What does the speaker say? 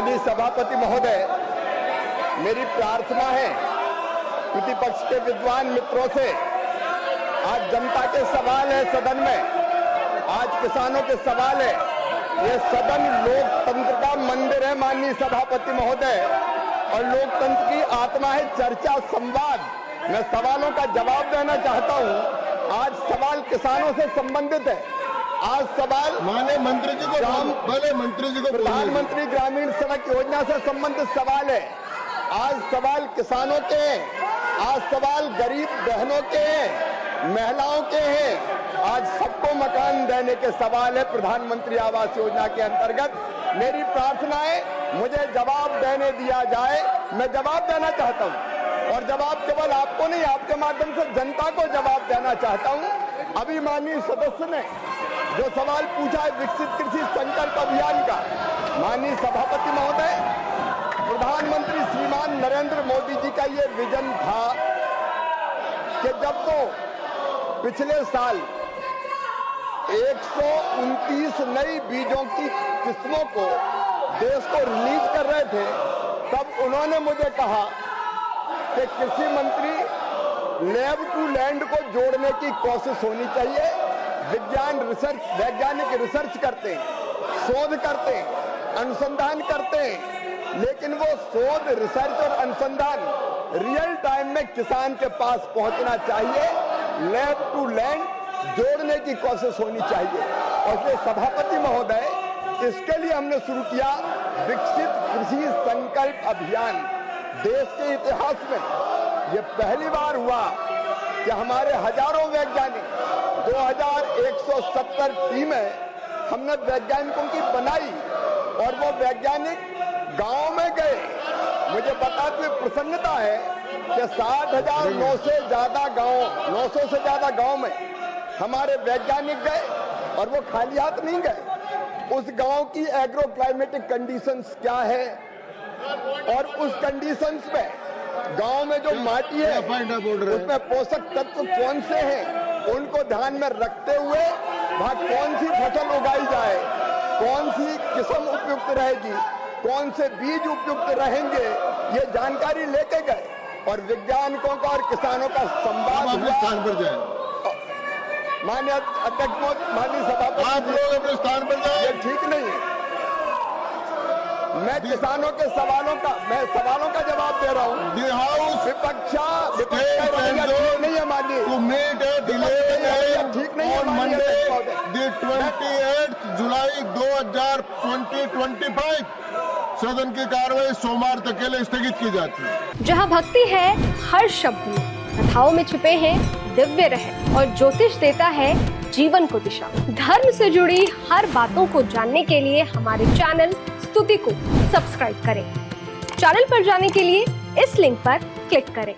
माननीय सभापति महोदय, मेरी प्रार्थना है प्रतिपक्ष के विद्वान मित्रों से, आज जनता के सवाल है सदन में, आज किसानों के सवाल है। ये सदन लोकतंत्र का मंदिर है माननीय सभापति महोदय, और लोकतंत्र की आत्मा है चर्चा, संवाद। मैं सवालों का जवाब देना चाहता हूं। आज सवाल किसानों से संबंधित है। आज सवाल माननीय मंत्री जी को प्रधानमंत्री ग्रामीण सड़क योजना से संबंधित सवाल है। आज सवाल किसानों के हैं, आज सवाल गरीब बहनों के हैं, महिलाओं के हैं। आज सबको मकान देने के सवाल है प्रधानमंत्री आवास योजना के अंतर्गत। मेरी प्रार्थना है मुझे जवाब देने दिया जाए। मैं जवाब देना चाहता हूं, और जवाब केवल आपको नहीं, आपके माध्यम से जनता को जवाब देना चाहता हूं। अभी माननीय सदस्य ने जो सवाल पूछा है विकसित कृषि संकल्प अभियान का, माननीय सभापति महोदय, प्रधानमंत्री श्रीमान नरेंद्र मोदी जी का ये विजन था कि जब तो पिछले साल 129 नई बीजों की किस्मों को देश को रिलीज कर रहे थे, तब उन्होंने मुझे कहा कि कृषि मंत्री लैब टू लैंड को जोड़ने की कोशिश होनी चाहिए। वैज्ञानिक रिसर्च करते हैं, शोध करते हैं, अनुसंधान करते हैं, लेकिन वो शोध, रिसर्च और अनुसंधान रियल टाइम में किसान के पास पहुंचना चाहिए। लैब टू लैंड जोड़ने की कोशिश होनी चाहिए। और इसलिए सभापति महोदय, इसके लिए हमने शुरू किया विकसित कृषि संकल्प अभियान। देश के इतिहास में ये पहली बार हुआ कि हमारे हजारों वैज्ञानिक, 2170 टीमें हमने वैज्ञानिकों की बनाई, और वो वैज्ञानिक गांव में गए। मुझे बताते हुए प्रसन्नता है कि 60,900 से ज्यादा गांव में हमारे वैज्ञानिक गए, और वो खाली हाथ नहीं गए। उस गांव की एग्रो क्लाइमेटिक कंडीशंस क्या है, और उस कंडीशंस में गांव में जो माटी है उसमें पोषक तत्व कौन से हैं, उनको ध्यान में रखते हुए वहां कौन सी फसल उगाई जाए, कौन सी किस्म उपयुक्त रहेगी, कौन से बीज उपयुक्त रहेंगे, ये जानकारी लेके गए। और वैज्ञानिकों का और किसानों का संवाद अपने स्थान पर जाए। माननीय अध्यक्ष, माननीय सभापति, आप लोग अपने स्थान पर जाए। ये ठीक नहीं है। मैं किसानों के सवालों का जवाब दे रहा हूँ। विपक्ष नहीं है माननीय, ठीक नहीं है माननीय। 28 जुलाई 2025 सदन की कार्रवाई सोमवार तक के लिए स्थगित की जाती है। जहां भक्ति है हर शब्द में, कथाओं में छुपे हैं दिव्य रहस्य, और ज्योतिष देता है जीवन को दिशा। धर्म से जुड़ी हर बातों को जानने के लिए हमारे चैनल स्तुति को सब्सक्राइब करें। चैनल पर जाने के लिए इस लिंक पर क्लिक करें।